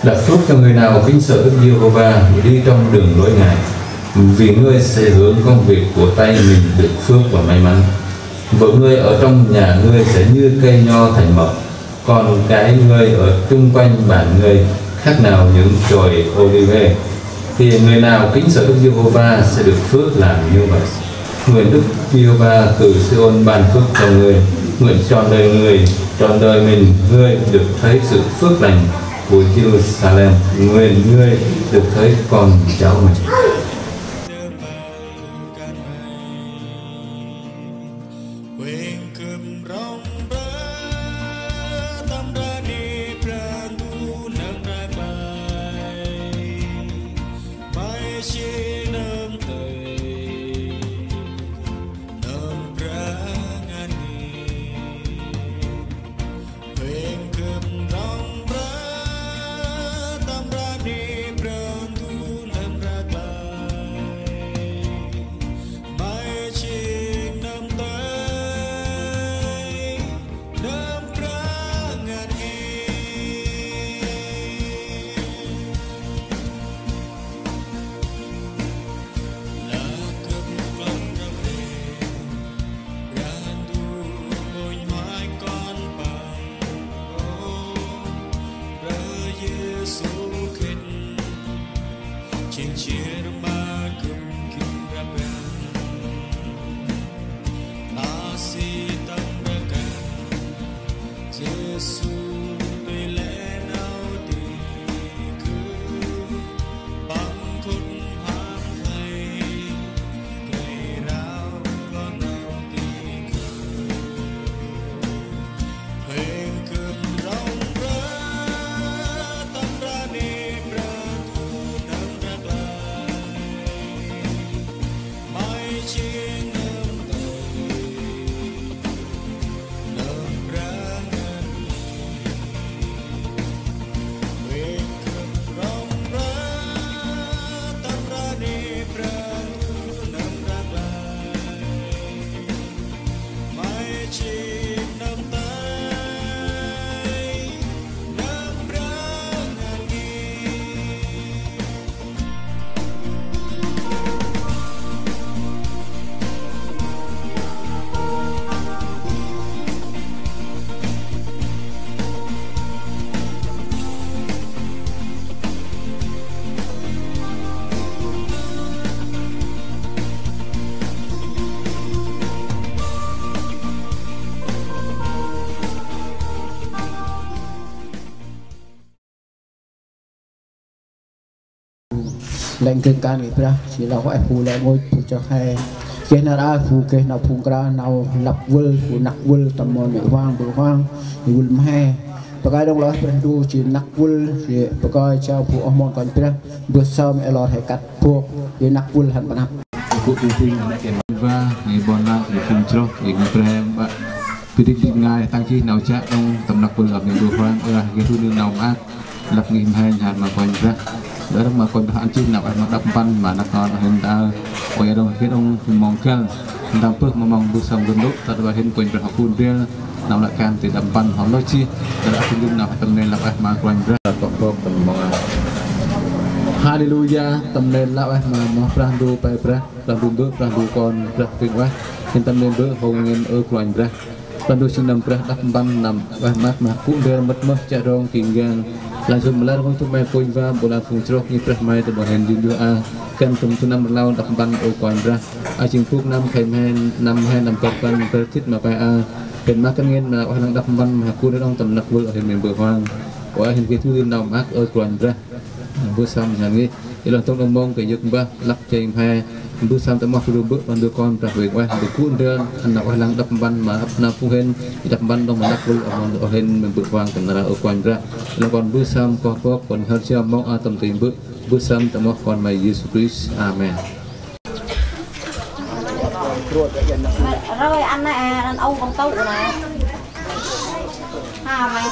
Đặt phước cho người nào kính sợ Đức Giê-hô-va đi trong đường lối Ngài, vì ngươi sẽ hưởng công việc của tay mình được phước và may mắn. Vợ ngươi ở trong nhà ngươi sẽ như cây nho thành mật, còn cái ngươi ở chung quanh bản ngươi khác nào những chồi olive. Thì người nào kính sợ Đức Giê-hô-va sẽ được phước làm như vậy. Nguyện Đức Giê-hô-va từ Sion ban phước cho ngươi, nguyện trọn đời người, trọn đời mình ngươi được thấy sự phước lành của Jerusalem, nguyện ngươi được thấy con cháu mình. lệnh kinh can người ta chỉ là gọi phù lệ ngôi phù cho hay cái nào đã phù cái nào phù cái nào lập vul phù nặc vul tầm mòn bị hoang thì vul mai pakai dong lah perlu chỉ nặc vul chỉ pakai trao phù ông mòn còn kia bữa sau mẹ lọt hay cắt phù chỉ nặc vul hẳn bản hấp cụ tinh này cái và ngày bon là cái phim cho cái người bạn Pidik ngai tăng chi nào chắc trong tầm nặc vul ở miền Bắc hoang cái thứ đường nào ác lập nghìn hai nhà mà quanh ra đó mà còn hạn chi nào mà đập pan mà nó còn hiện ta quay đâu cái ông mong kêu đang bước mà mong bước xong gần lúc ta đã hiện quanh học phun bia nào lại can thì đập pan họ nói chi ta đã không dùng nào tầm nên là mà quanh ra cộng đồng tầm mong Hallelujah tầm nên là mà prandu bay ra prandu bước prandu con ra tuyệt vời hiện tầm nên bước hồng nguyên ở quanh ra prandu sinh năm ra đập pan nằm mát mà cũng đưa mất mất chạy rong kinh gang langsung melar untuk main poin va bola phung trok ni preh mai te bohen di dua kan tum tunam lawan dak ban o kontra a ching puk nam khai men nam hai nam kop kan pertit ma pa a pen ma kan ngen na orang dak ban ma ku dong tam nak bol a member hoang wa hin ke tu nam ak o kontra bu sam han ni ilon tong mong ke yuk ba lak cheng hai bu sam ta ma ru bu ban du kon pra we wa bu ku đơn anak orang dak ban ma ap na pu hen dak ban dong nak bol o hen member hoang kan ra o kontra là còn bước sam có còn hơn chưa mong tâm tình bước sam tầm mong còn mày Jesus Christ Amen. Rồi anh này anh Âu con tấu này. Ha mày.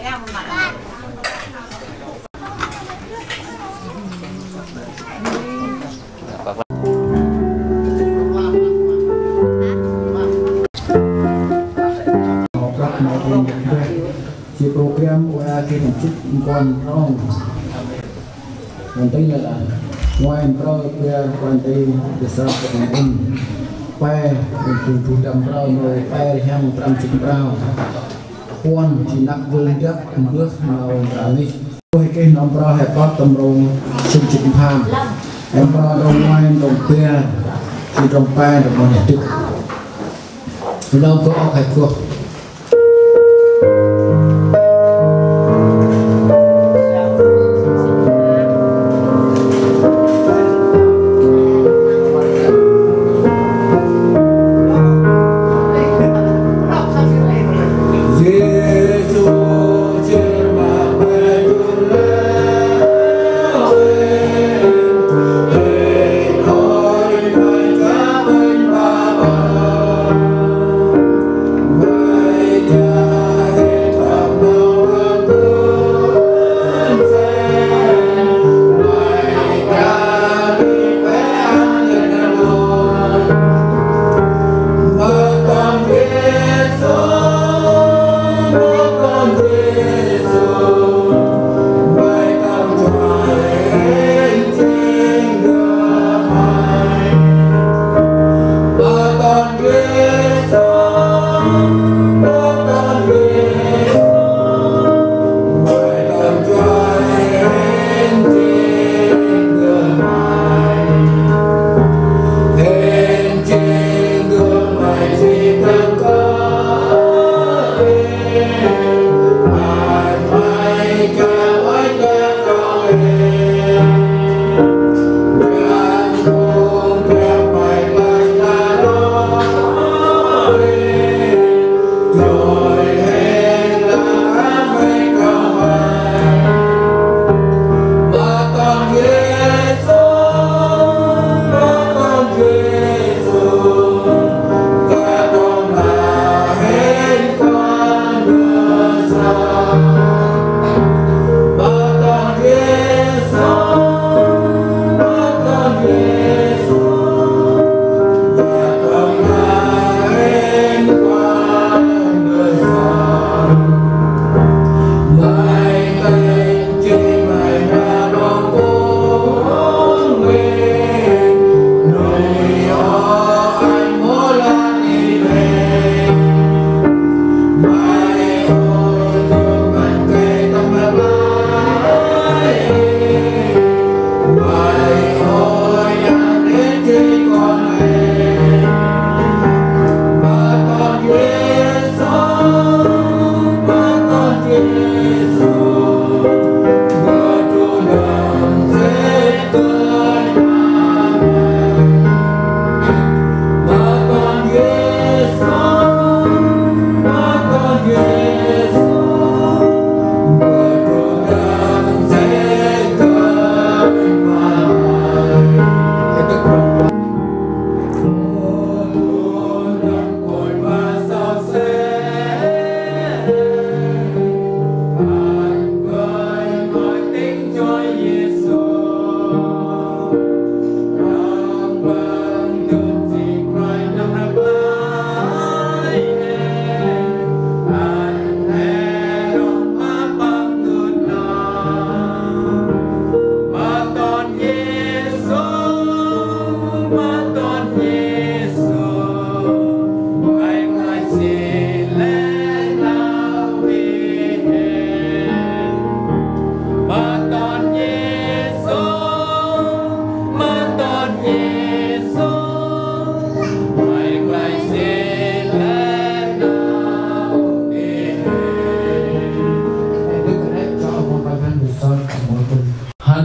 Em mà. chỉ program qua cái một chút con không còn tính là ngoài pro kia quan tây để sao còn in pe chủ đầm pro người pe hàng 100 pro quan chỉ nặng vơi đất nước nào cả đi tôi cái nòng pro hay có tầm rồng sinh chỉnh tham em pro đồng ngoài đồng kia chỉ đồng pe đồng một nhật lâu có phải cuộc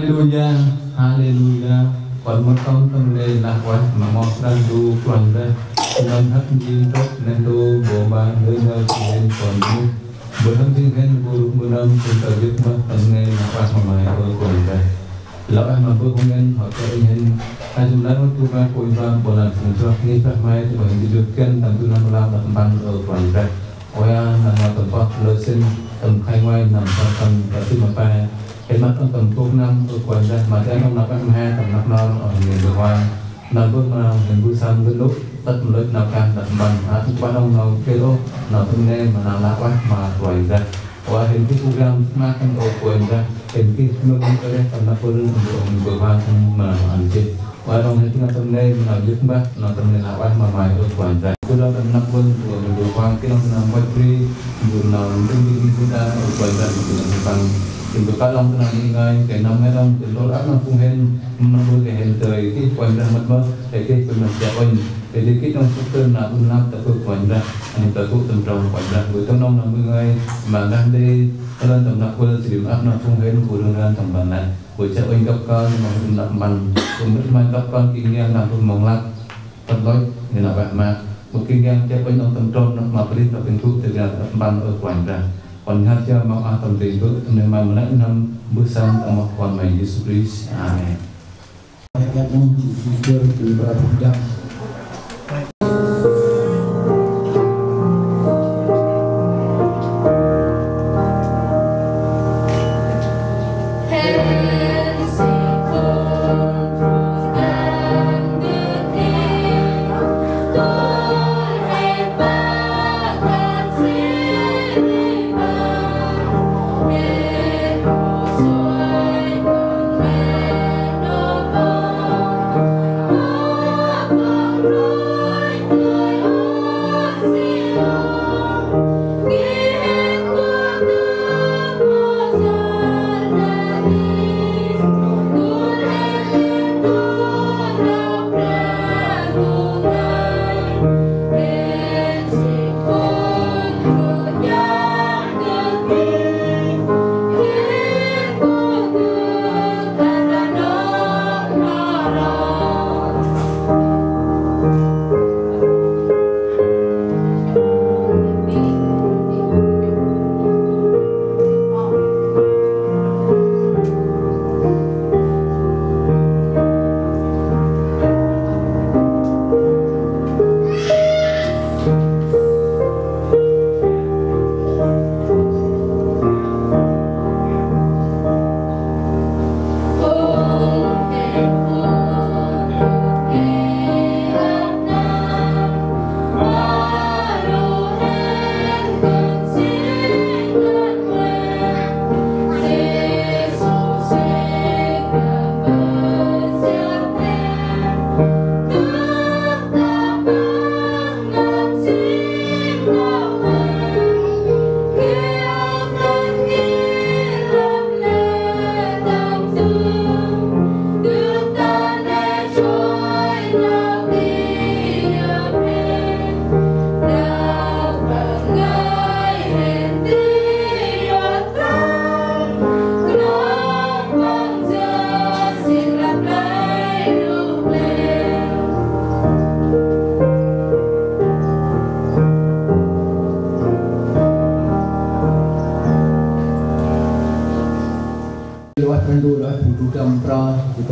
Hallelujah, Hallelujah. Còn một con tâm lê lạc quát mà mọc đang đu quần ra nên hấp dinh tốt nên đu bộ ba nơi nơi nên còn đu bữa hôm thiên hen bữa năm chúng ta biết mất tận nghe lạc quát mà mày ở quần ra lão em mà bữa không nên họ cho anh hen ai chúng ta mất tu ba cội ba bộ làm phụng cho nghe phát mai thì bởi vì được khen tầm tu năm lao đặt ban ở quần ra ôi là mà tầm phật lời xin tầm khai ngoại nằm trong tầm cả tim mà ba cái mắt trong tầm tốt năm ở quần ra mà cái năm năm em hai tầm năm non ở miền Việt Hoa năm bước nào miền Busan đến lúc tất lực nào can đặt bằng há thức bắt ông nào kêu nào thương nên mà nào lá quá mà quầy ra wah ini program makan poin dah ini mungkin kerja karena perlu untuk berbahas mengenai anjing warung itu nggak temenai menajut mbak nggak temenai apa mamai itu poin dah itu dah temenak pun untuk berbahas kita tenang beri jurnal tinggi kita poin dah tentang untuk kalau tenang ingai kena merang telur apa punghen menambah kehen dari itu poin dah matma jadi penasehat poin jadi kita untuk nak unap takut poin dah ini takut tentang poin dah betul nong nong ingai mana deh kalau tentang kulit silim apa punghen kurungan tambahan bocah ungkapkan maupun nak man untuk mengungkapkan keinginan nak mengelak terloi ini nak mak mungkin yang siapa yang tentang nak mabri tapi itu tidak man poin dah poin haja mau atam timbul memang menanam bersama sama poin main Yesus Kristus amin. Ayat yang jujur berapa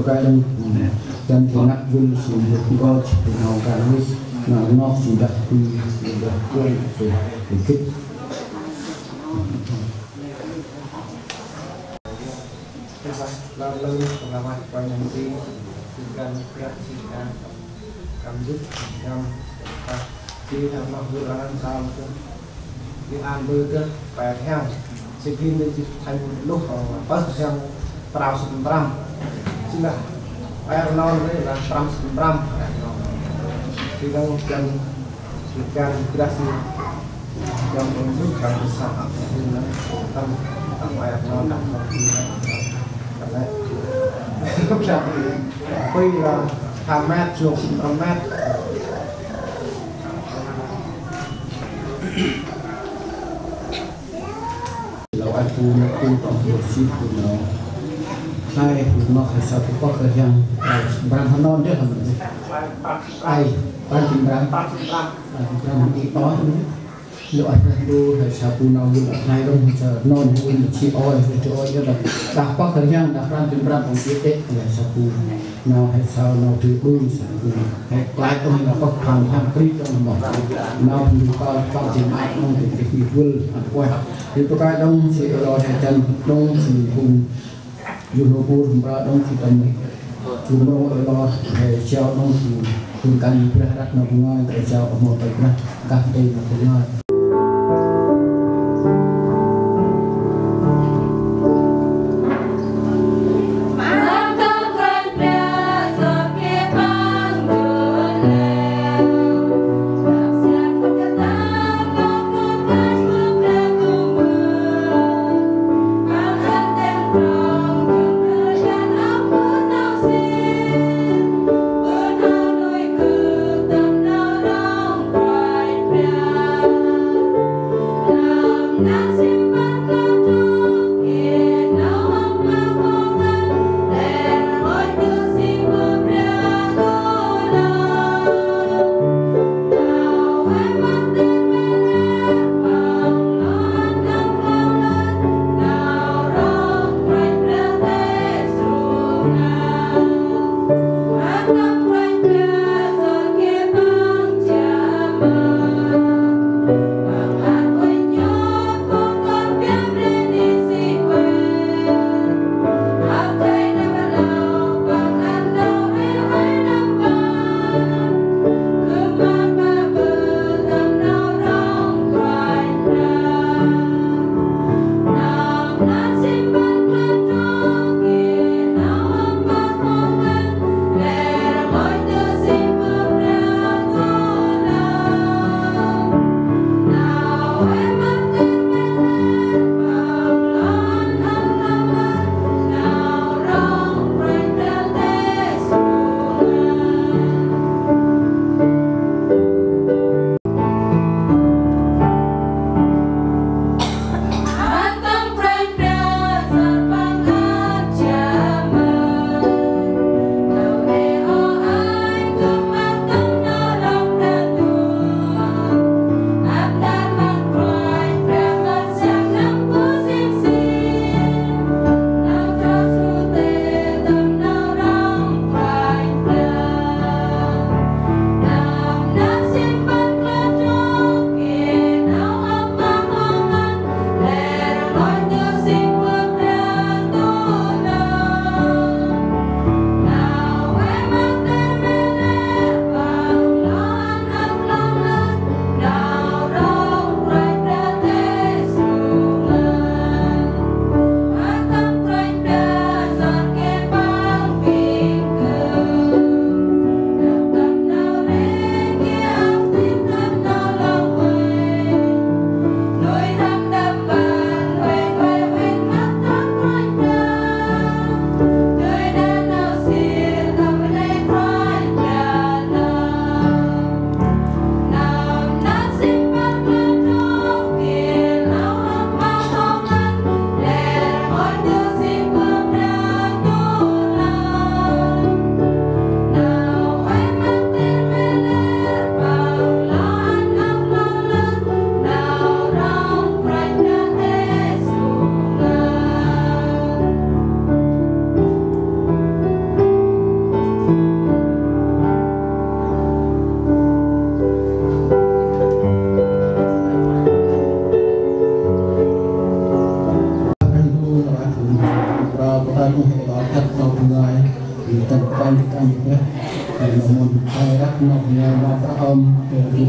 Kadang dan anak pun sudah tinggal tinggal kalis, nak sudah sedikit. Lalu pengamat penyanyi dengan kreasikan kambut yang di nama bulan tahun diambil ke perhel sebelum thành lúc pas yang terus terang sila air non là 100% sidang dan kreasi yang menunjukkan besar tentang air non dan karena bây là hàng mét chuột mét lalu aku nak tengok bersih pun hai nó phải sao cũng có khởi yang bram non đấy hả ai ban chim bram đi to lựa đu phải sao cũng nào lựa hai đông chờ non cũng chỉ oi cho là đặt có khởi yang đặt ban chim bram cũng biết đấy là sao cũng nào hay sao nào từ đuôi sao cũng hay lái ông là có hàng hàng kỹ trong một nào thì có chim ai không thì cái vui quay thì tôi cái đông chỉ rồi hay chân đông chỉ cùng Yunupur beradong kita ni, cuma orang jauh nong bukan berat nak bunga jauh mau tak nak kahde nak bunga.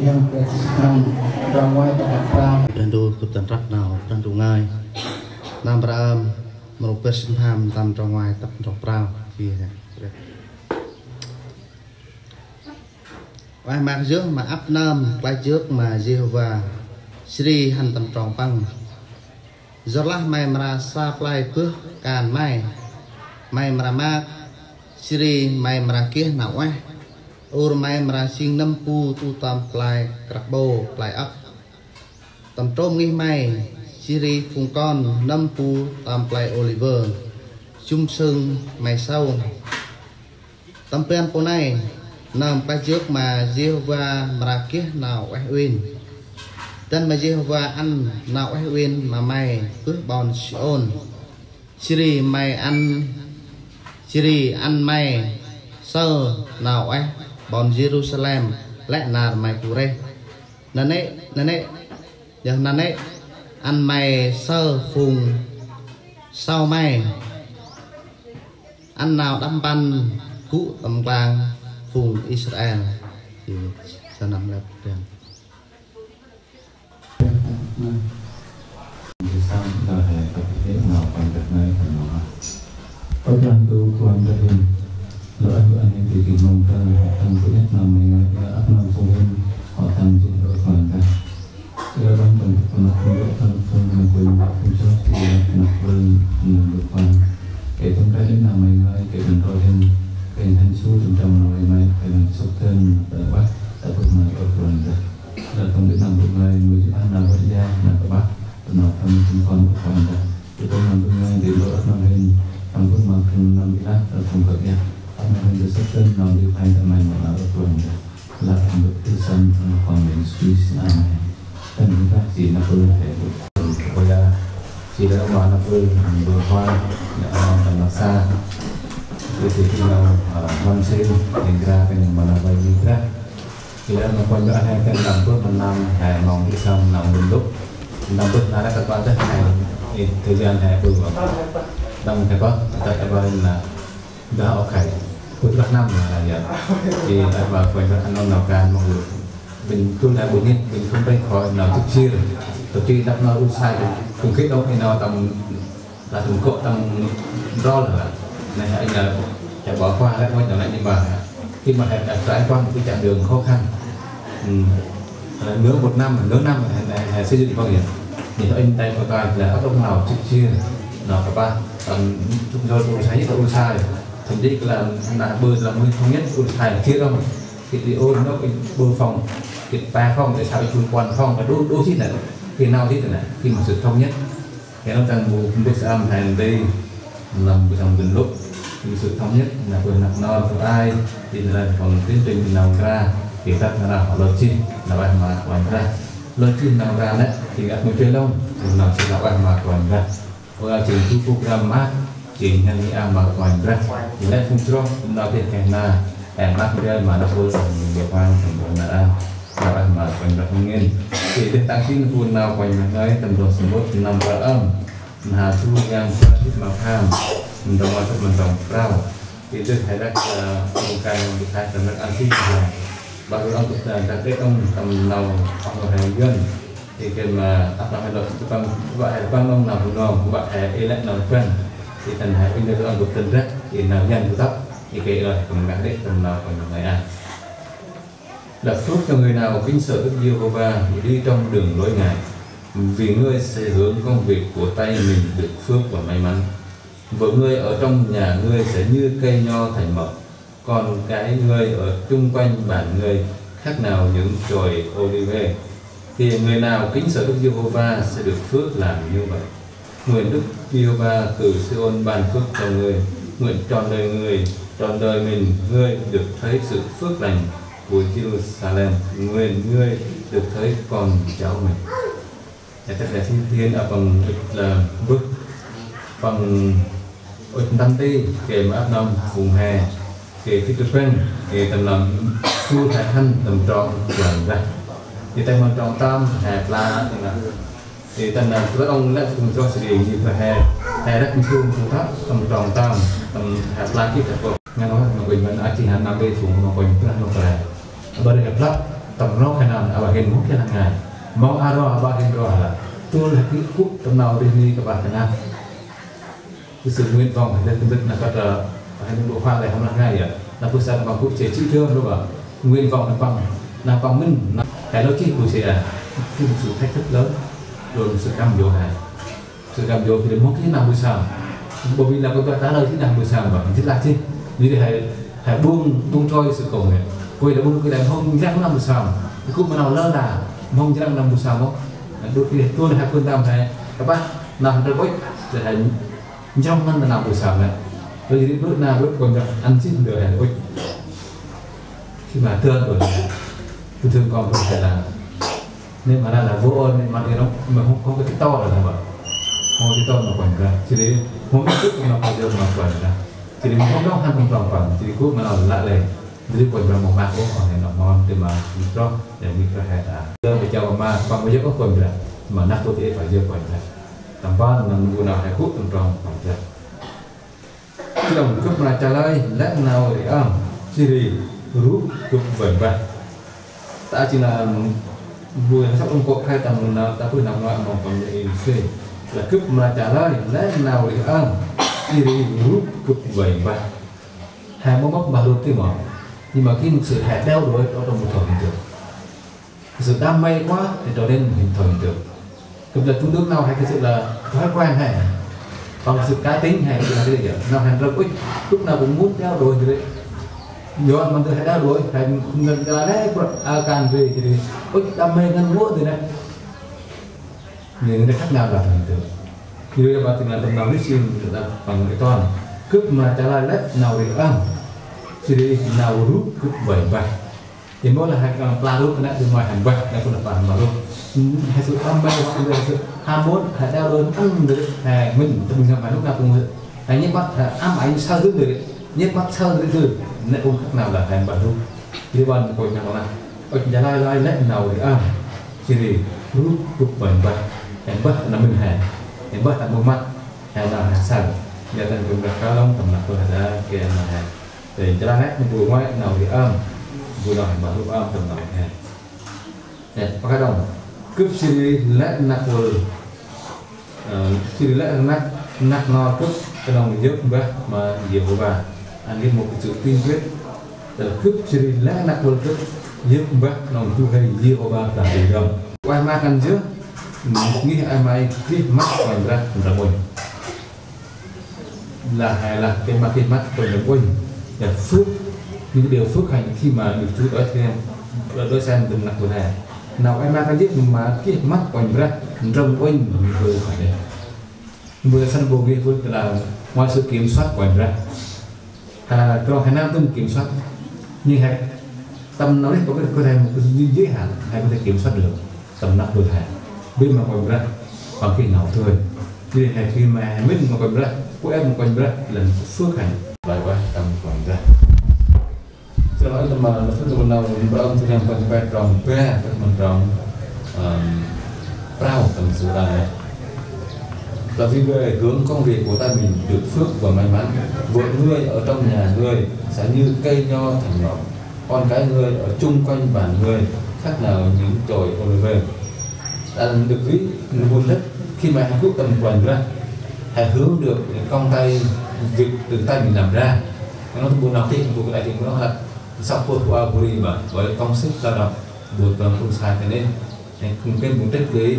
yang berkesan ramai terhadap Randu kebetulan raknau randu ngai nam ram merupakan senham tam trongwai tap trong prao kia vài mạc trước mà áp nam quay trước mà Jehovah Sri hành tầm tròn băng do lá mày mà sa play phước càn mày mà mạc Sri mày mà kia nào á ur mày mà sinh năm pu tu tam play krabo play ấp tầm trôm nghi mày Siri phùng con năm pu tam play Oliver chung sưng mày sau tầm pen po này nằm quay trước mà Jehovah Marakih nào win tên mà Jehovah ăn nào win mà mày phước bòn Sion Siri mày ăn mày sơ nào bòn Jerusalem lẽ nào mày cure nên ấy giờ nên ấy ăn mày sơ phùng sau mày ăn nào đâm ban cụ tầm vàng vùng Israel thì sẽ nằm lại tiền. Orang tu kuan dahin, lo anh yang bikin mongkar, tang tu net nama yang apa nama phone, họ tang je lo kuan dah. Sekarang pun pernah buat tang phone yang kuan punya dia nak berkuan. Ketung kali nama yang ketung rohin. Cái thanh số trong nói mai cái lần sốt thân ở bắc đã bước mà ở phần là không biết làm được ngày người chữ ăn nào vẫn ra là ở bắc nó thăm chúng con của con đã thì tôi làm được ngày thì lỡ nó lên trong bước mà không làm bị lát ở không cực nha nó lên được sốt thân nó đi thay tại mày mà ở phần là làm được tư sân còn mình suy này thân chúng ta chỉ là tôi thể bây giờ chỉ là mà nó tôi vừa hoa nó xa jadi kita konsep negara dengan mana bagi negara kita melakukan ada kan dapat menang hai mong Islam nang bentuk dapat ada kekuatan hai tujuan hai berubah dan apa kita abarin dah okai putra nam là vậy thì bà quên các anh nào can một người mình tu lại buổi mình không phải khỏi nào thực chi đặt nó sai cùng kết đâu thì nào tầm là tầm cộ tầm ro là này anh là chạy bỏ qua đấy, quay trở lại nhưng mà khi mà trải qua một cái chặng đường khó khăn nửa một năm xây dựng bao nhiêu thì anh đây có coi là ấp nào trước chia nào các bạn chúng tôi thấy rất là sai thành tích là bơ là mới thống nhất sai kia đâu thì ôn nó bơ phòng thì ba phòng để sao chung quan phòng và đôi khi là khi nào thì là khi mà sự thống nhất cái nó đang một cái âm hành đây làm một dòng gần lúc sự thống nhất là quyền nặng non của ai thì là còn tiến trình nào ra thì ta là họ lời chi là bài mà quản ra lời chi nào ra đấy thì các người chơi lông thì nào sẽ là bài mà quản ra hoặc chỉ thu program mát chỉ nhân nghĩa mà quản ra thì đây không cho nó thì cái là em mát đây mà nó vui rồi nhiều quan thành là bài mà quản ra không nghiên thì để tăng sinh vui nào quản ra tầm độ số 1 năm vào âm là thu yang ít màu cam đồng vào mình trồng rau thì tôi thấy rất là một cái khai tầm rất ăn xinh này và ông cũng là đặc biệt ông tầm nào ông là hàng dân thì cái mà áp dụng hay là bằng vậy bằng ông nào cũng ngon bạn hay lại nào quen thì thành hai bên đây ông cũng tin rất thì nào nhân của tóc thì cái rồi cũng gắn đấy tầm nào còn ngày ăn là phước cho người nào kính sợ Đức Giê-hô-va đi trong đường lối Ngài vì ngươi sẽ hướng công việc của tay mình được phước và may mắn. Vợ ngươi ở trong nhà ngươi sẽ như cây nho thành mật, còn cái ngươi ở chung quanh bản ngươi khác nào những chồi olive. Thì người nào kính sợ Đức Giê-hô-va sẽ được phước làm như vậy. Nguyện Đức Giê-hô-va từ Sion ban phước cho ngươi, nguyện trọn đời mình ngươi được thấy sự phước lành của Jerusalem, nguyện ngươi được thấy con cháu mình. Tất cả thiên thiên ở bằng là bước bằng năm ti kể mà áp năm vùng hè kể thích được quen kể tầm làm chu thái thân tầm tròn làm ra thì tay hoàn tròn tam hè pla thì tầm là các ông lại cùng cho sự điều như là hè đất chu thấp tầm tròn tam tầm hè pla kít thật nghe nói mà mình vẫn chỉ hàng năm đi xuống mà mình rất là phải bởi vì plug tầm nó cái nào là hiện muốn cái ngày mau aro ba hiện rồi là tôi là cái cúp tầm nào đi các bạn cái nào cái sự nguyện vọng thì tôi biết là các hay bộ khoa này không là ngay à là tôi sẽ bằng cúp chế chữ thương đúng không nguyện vọng là bằng mình cái đó chỉ của sẽ cái một sự thách thức lớn rồi một sự cam dỗ hài sự cam dỗ thì muốn cái nào buổi sáng bởi vì là các bạn trả lời thế nào buổi sáng và thiết là chứ như thế hãy buông trôi sự cầu nguyện quay đã buông cái đàn hôm rác năm buổi sáng cũng mà nào lơ là mong cho năm buổi sáng không đôi khi tôi là hai phương tam này các bác làm được ích để hãy trong năm là làm buổi sáng này bởi vì bước nào bước còn ăn chín được hãy ích khi mà thương rồi thương con có thể là nên mà là vô ơn nên mà thì nó mà không có cái to là vậy không cái to mà quẩn ra chỉ để không biết chút mà bao giờ mà quẩn ra chỉ để không có ăn không tròn chỉ để cút mà nào lạ lề chỉ quẩn ra một bát cũng còn này nó ngon để mà cho để mình có thể là đưa về cho mà còn bây giờ có quẩn ra mà nát tôi thì phải giờ quẩn ra tầm ba là mình nào hay cút tròn quẩn ra cái đồng cướp mà trả lời lẽ nào để ăn chỉ để rút cướp vẩn ra ta chỉ là vừa sắp ông cột hai tầm nào ta vừa nằm ngoài một phần để xuyên là cướp mà trả lời lẽ nào để ăn đi đi rút cướp vậy vậy hai món mốc mà luôn cái mỏ nhưng mà khi một sự hẹn đeo đuổi đó là một thời hiện tượng sự đam mê quá thì trở nên hình thời hiện tượng cướp là trung nước nào hay cái sự là thói quen hay còn sự cá tính hay là cái gì nào hành rất ít lúc nào cũng muốn đeo đuổi như đấy do mình tự hãy đeo đuổi phải ngân ra đấy càng về thì ít đam mê ngân múa từ này những cái khác nào là thành tựu như vậy thì là tầm nào lý sinh được bằng cái toàn cướp mà trả lời lết nào để ăn chỉ đi nào rút cướp bảy vạch thì mỗi là hai con pla rút cái này từ ngoài hành vạch đây cũng là bàn mà luôn hay sự đam mê hoặc là sự ham muốn hãy đeo đuổi ăn được hay mình phải lúc nào cũng hãy nhét mắt ám ảnh sao giữ được nhét mắt sao giữ được nên không khác nào là hành bản rút thì bạn coi nhau là ở nhà lai lết nào để ăn chỉ đi rút cướp bảy vạch em bắt là mình hẹn em bắt là một mặt hay là hạt sẵn giờ thành dùng đặt cao lông tầm mặt tôi đã kia là hẹn để cho ra hết một buổi ngoài nào thì âm buổi nào mà lúc âm tầm nào hẹn đẹp có cái đồng cướp xử lý lẽ nạc vừa xử lý lẽ nạc no cướp cái đồng mình giúp với mà nhiều và anh biết một cái sự tiên quyết là cướp xử lý lẽ nạc vừa cướp giúp với đồng tu hay nhiều và cả tỷ đồng quay ma cần trước nghĩ ai mai cái mắt còn ra mình là hay là cái mắt còn là quên là phước những điều phước hành khi mà được Chúa ở thêm đôi sen từng là của này nào ai mai cái giết mà cái mắt còn ra rồng quên vừa phải đấy vừa sân bồ kia là ngoài sự kiểm soát còn ra hay là cho hai nam tâm kiểm soát như hay tâm nó có thể một cái giới hạn hay có thể kiểm soát được tầm nặng cơ thể bên mà còn ra bằng khi nào thôi như thế khi mà mình mà còn ra của em còn ra là phước hành lại qua tầm còn ra cho nói mà nó phước từ nào mình ông thì làm còn phải trồng ve mình trồng rau tầm sự này là vì về hướng công việc của ta mình được phước và may mắn vợ ngươi ở trong nhà ngươi sẽ như cây nho thành ngọn con cái ngươi ở chung quanh bản ngươi khác nào những chồi olive đang được ví nguồn đất khi mà hạnh phúc tầm quần ra hãy hướng được những con tay việc từ tay mình làm ra nó buồn nào thì buồn lại thì nó là sau qua buri mà với công sức lao động buồn không sai thế nên cùng cái muốn tích lũy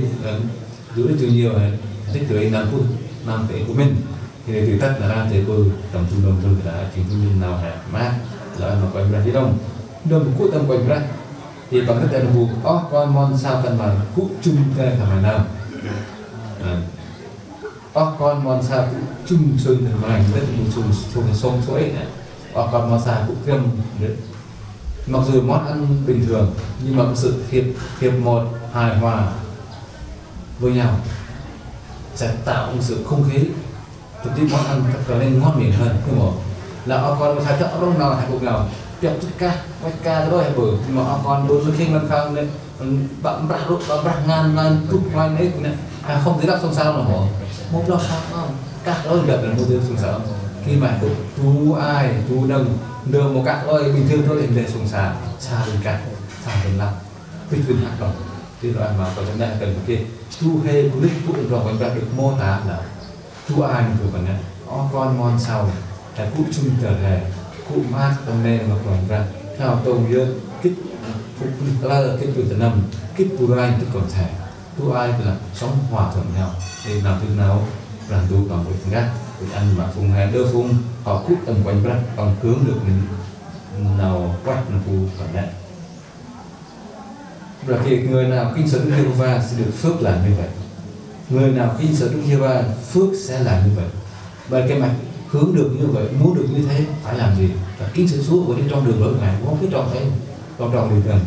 giữ được nhiều này tích lũy 5 phút 5 tỷ của mình thì để thử thách là ra thì tôi tầm trung đồng rồi đã chỉ trung nào hả mát là mà quanh ra phía đông cuối tầm quanh ra thì bằng cách là buộc con mon sao cần mà cút chung cái thằng nào con mon sao chung sơn thằng này rất là chung sông số ấy này con mon sao cũng kiêm mặc dù món ăn bình thường nhưng mà sự hiệp một hài hòa với nhau sẽ tạo một sự không khí thực tế món ăn trở nên ngon miệng hơn đúng không? Là con sai thợ đâu nào hay cũng nào tiệm chút ca quay ca đó hay bự nhưng mà con đôi khi mình không nên bậm rạc ngàn chút ngoài đấy không thấy đắp sông sao là họ một lo sao không các đó đẹp là một điều sông sao khi mà chú ai chú đừng đưa một các ơi bình thường thôi để sông sao xa lên cả xa lên lắm between hạt đồng thì loại mà có chúng ta cần cái thu hay lịch phụ rồi chúng ta được mô tả là thu ai được còn này con mon sau là cụ chung trở về cụ mát tâm nê mà còn ra theo tôi nhớ kích phục là kích từ năm kích tu ai thì còn thể tu ai là sống hòa thuận nhau thì nào thứ nào làm tu bằng một ngắt thì ăn mà phùng hè đỡ phùng họ cút tầm quanh ra bằng hướng được mình nào quát nó phù còn đấy là thì người nào kinh sợ Đức Giê-hô-va sẽ được phước làm như vậy, người nào kinh sợ Đức Giê-hô-va phước sẽ làm như vậy. Và cái mặt hướng được như vậy, muốn được như thế phải làm gì? Và kinh sợ Chúa ở trong đường lối Ngài, không cái tròn đấy, tròn thì gần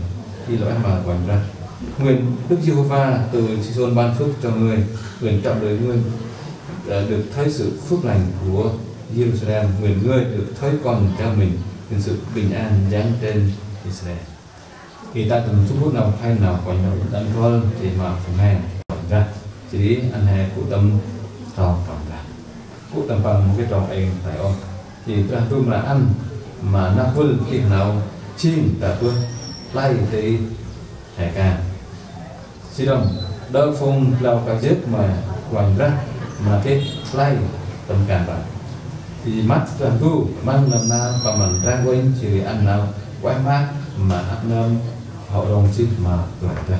khi lỗi mà quản ra. Nguyện Đức Giê-hô-va từ Si-sôn ban phước cho người, nguyện trọng đời người được thấy sự phước lành của Jerusalem, nguyện người được thấy con cha mình, nguyện sự bình an giáng trên Israel. Thì ta từng chút phút nào hay nào còn nào đánh thôi thì mà phụng hè còn ra chỉ anh hè của tâm tròn còn ra của tâm bằng một cái tròn anh phải không thì ta tôi là ăn mà nó vươn khi nào chim ta vươn lay thì hè ca xí đồng đỡ phun lao cả giấc mà còn ra mà cái lay tâm càng vào thì mắt toàn tu mang làm nào và mình ra quên chỉ ăn nào quay mát mà ăn nam họ đồng chip mà lại ra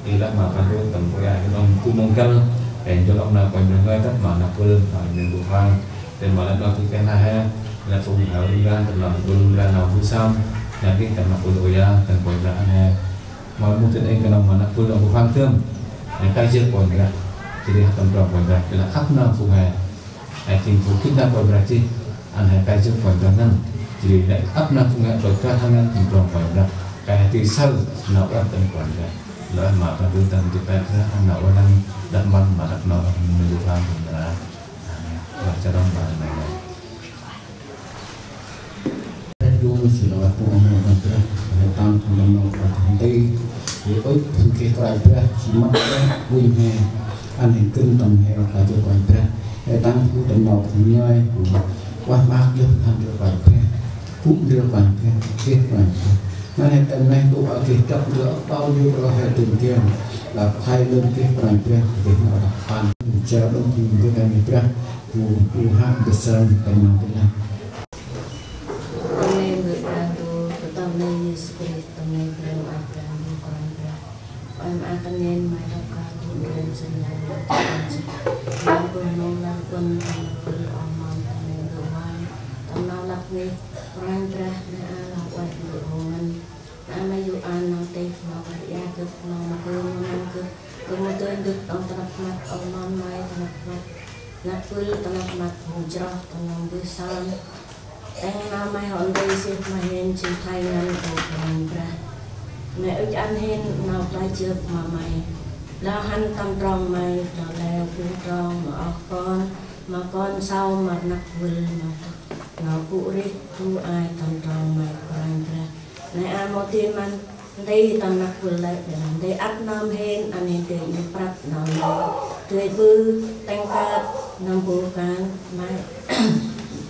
thì là mà phần luôn tầm cái ai cái ông tu mong cân để cho ông nào còn những người tất mà nạp vươn ở những bộ hoang để mà lên đó thì cái này là phụng hậu đi ra tầm làm vươn ra nào vui xong là cái tầm nạp vươn ra tầm quay ra anh hè mà một chuyện anh cái nào mà nạp vươn ở bộ hoang tương để tay chưa còn ra thì đi tầm tròn còn ra thì là khắp nơi phụng hè để chính phủ kích năng còn ra chi anh hè tay chưa còn ra năng thì lại ấp năng phụng hè rồi ca thang năng tầm tròn còn ra cái từ sau nó đã tên quản ra là mà ta đưa tên thì ta nó đang đặt măng mà đặt nó mình được làm là cho đông bà này này du sự là của ông là cái tam thằng nó là thằng tây thì ơi cái cái ra chỉ mất cái vui hè anh hình kinh tầm hè là cho quản ra cái tam khu tầm đầu thì nhoi qua ba được tham được quản cái cũng được quản cái kết quản nên tầm này tụ ở cái cấp nữa bao nhiêu là hệ tiền tiền là thay lên cái quản cái việc nào là hoàn chờ đông thì cái này mình ra tu ham cái sơn cái nào cái này nát pul tanah mat hujrah tanah besar teng nama hon dei sih mahen cintai ngan orang bra mẹ ức ăn hen nào lai chưa mà mày la han tam tròn mày là leo cũng tròn mà con sau mà nặc vul mà nào cụ đi tu ai tam tròn mày orang bra này an một tiền man đây tam nặc vul lại để làm đây ắt nam hen anh hen để nhập prat nào tuyệt vư tăng ca năm bộ can mai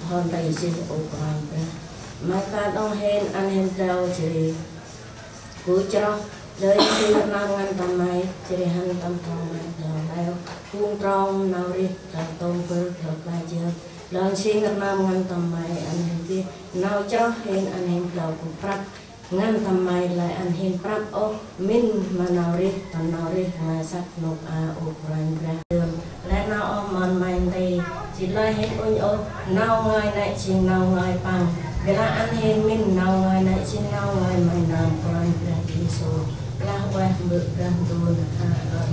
hòn đầy xin ô quan mai ca đông hen anh hen đào chỉ cú cho đời khi nam ngăn tầm mai chỉ han tầm tròn đào đào cung tròn nào đi đào tông vư đào lai chưa lần xin nam ngăn tầm mai anh hen kia nào cho hen anh hen đào cũng prat ngăn tầm mai lại anh hen prat ô min mà nào đi tầm nào đi ngày sắc nộp ô quan ra lẽ nào mòn mày thì chỉ lai hết ôi ô nào ngoài này chỉ nào ngoài bằng cái là ăn hết mình nào ngoài này chỉ nào ngoài mày làm quan ra đi số là quen bự gần đồn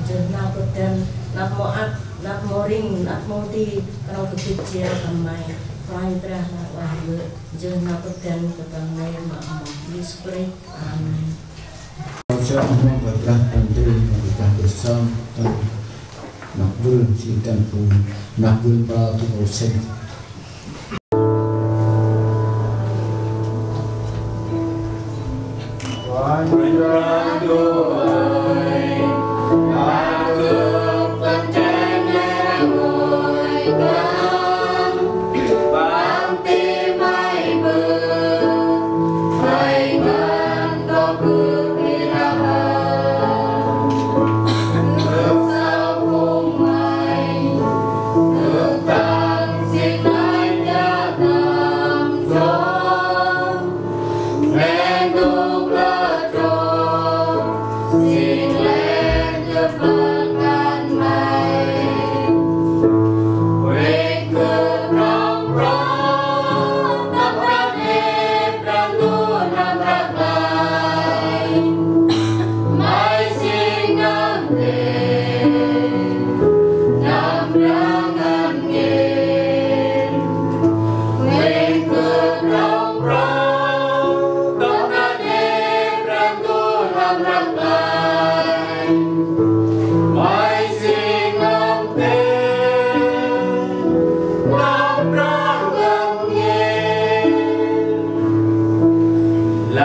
giờ nào có tên nắp mô ắt nắp mô ring nắp mô ti kalau kecil tầm mày quan ra là quen bự giờ nào có tên cái tầm này mà đi spray cho ông bà ra tầm tư và được xong nạp vươn chỉ cần cùng nạp vươn vào tu bổ sinh Hãy subscribe Hãy subscribe cho kênh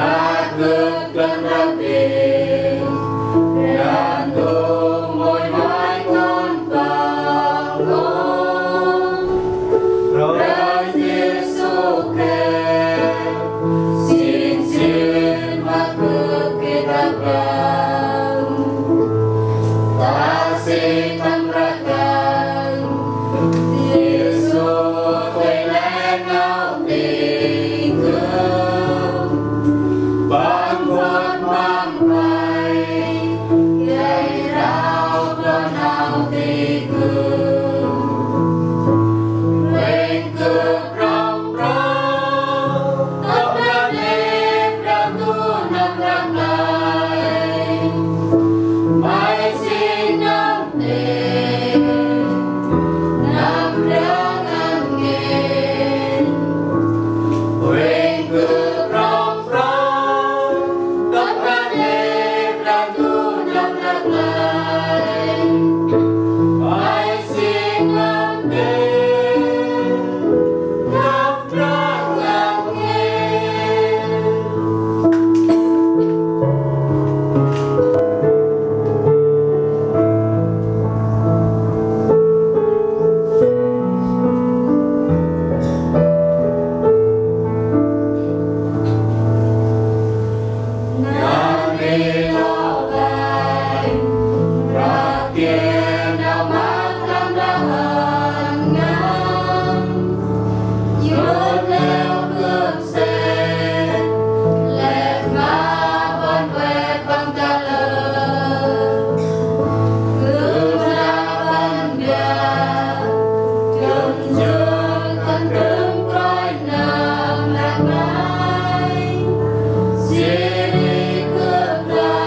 Ghiền Mì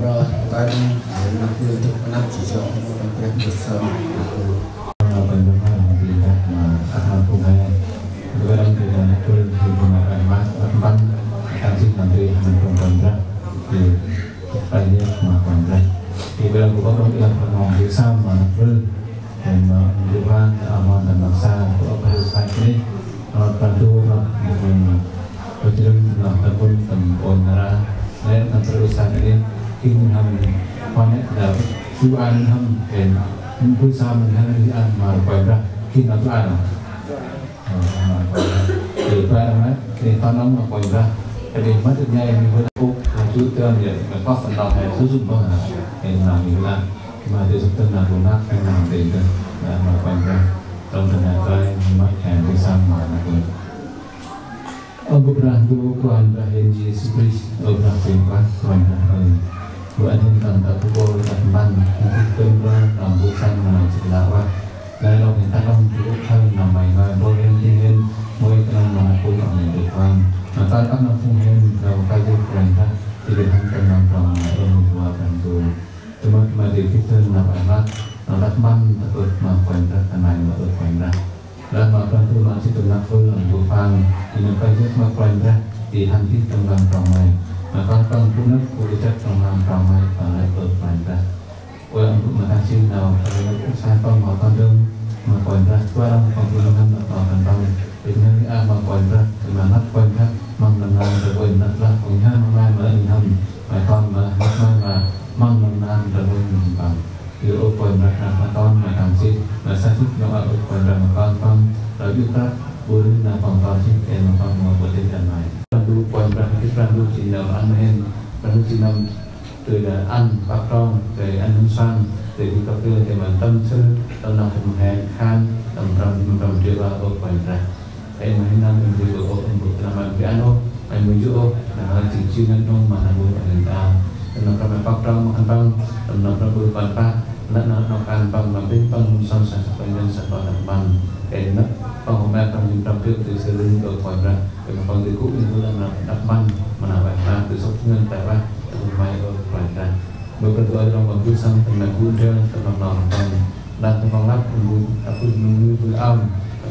Gõ để không bỏ lỡ pun na pangkasi ke na pangmapatid anay. Prandu kuan berarti prandu cinam anhen, prandu cinam an pakrong ke an sang ke di kapil ke mantam sel tanah kemhen kan tam dewa o kuan berarti. Ay mahinan hindi ko o umbut naman piano ay mujo na cincin nong manabu paganda. Tanah kemhen pakrong makanbang tanah prabu panpa na kan pang mabing pang sang sa panjang sa panaman. Kaya na pangumay pang yung prampil từ sering ở ngoài ra cái mà pang cũng như là đặt ban mà nào vậy ra từ sốc ngân tại ba pangumay ở ngoài ra mới cần ở trong vòng sang thành là cuốn theo thành lòng còn đang trong vòng lắp cuốn aku nunggu vui âm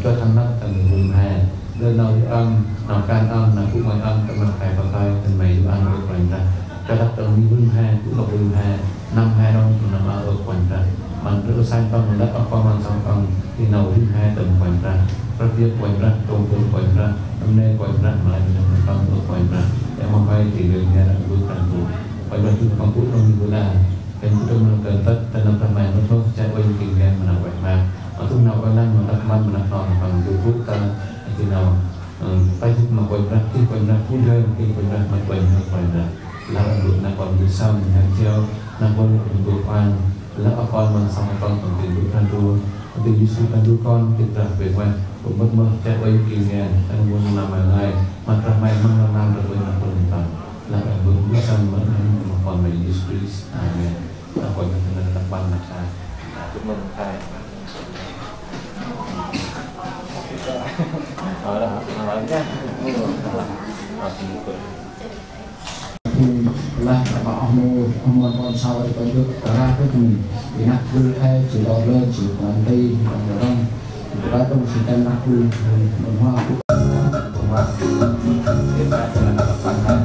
cho thằng lắp thành vui hè lên nào âm nào can âm nào cũng ngoài âm thành là phải vào tay thành mày ăn ở ngoài ra cho đặt trong vui hè cũng là vui hè năm hai đông nằm ở ngoài raมันรู้สึกต้องมันรับความมันสองฝั่งที่เราที่ให้เติมความรักพระเพียรความรักตรงตัวความรักดำเนินความรักมาเป็นความฟังตัวความรักแต่มาไปที่เรื่องนี้เราดูกันดูความรักที่ความพูดตรงนี้เวลาเป็นผู้ดำเนินการตัดแต่นำทำไมมันต้องใจไว้จริงๆมันเอาไว้มาเอาทุกเราไว้นั่งมันรักมันมันนอนฟังดูพูดกันที่เราไปทุกมาความรักที่ความรักพูดเรื่องที่ความรักมันความรักเราดูในความรู้สึกอย่างเที่ยวในความรู้ฟังและเอาความมันสองฝั่งของเป็นรูปพันธุเป็นยิสุพันธุก้อนติดตามไปว่าผมเมื่อจะไว้กินเงินอันวนนำอะไรมันทำไมมันนำระเบิดนำตัวต่างและแบบบุญวิสัยมันให้ความเป็นยิสุคริสต์อาเมนแล้วคนจะเป็นนักบัณฑิตทุกคนไทยเอาละเอาละเอาสมุดlà bảo ông con sau đây có được ra cái mình thì nắp vui hay chỉ đo lên chỉ còn đây còn đông thì ra đông chỉ tên nắp vui mình hoa cũng hiện tại là nắp bằng hai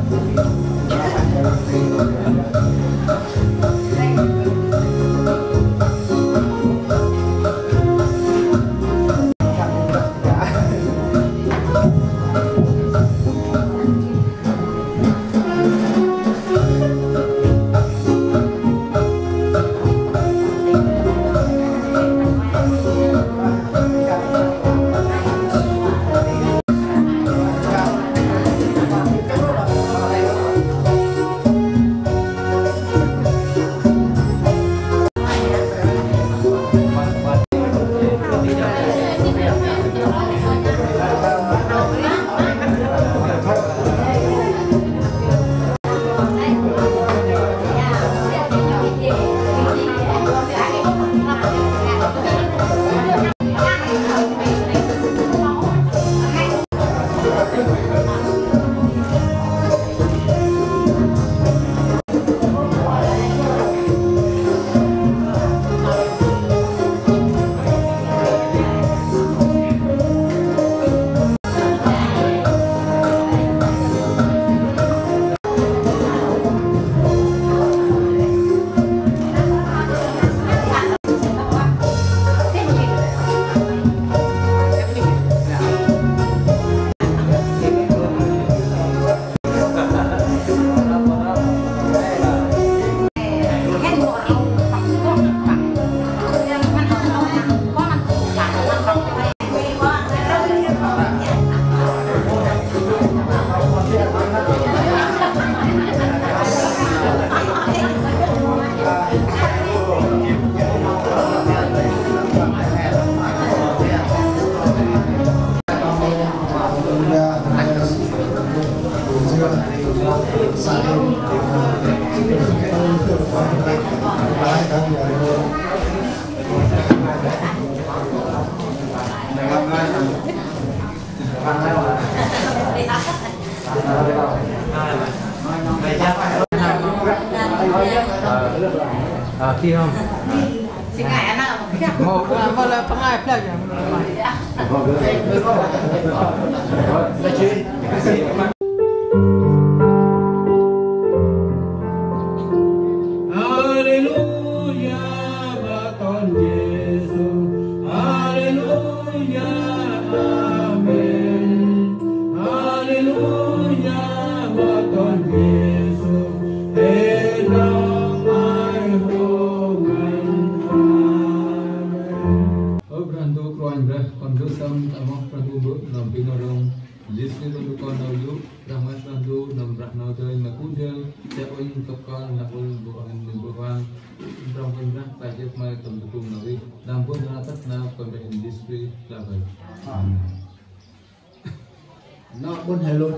Khi không? Xin ngại ăn nào? Một là không ai plug nhỉ? Con đưa xong ta mong ra tu bước Pinodong Lisni lu kon nau rahmat randu nam raknau tơi mà cú đeo sẽ ôi cặp con là ôi bộ anh mình bộ vang trong phần rác tại chiếc mai tầm tập trung nào đi làm quân ra tất nào còn về industry là vậy. Nó buôn hello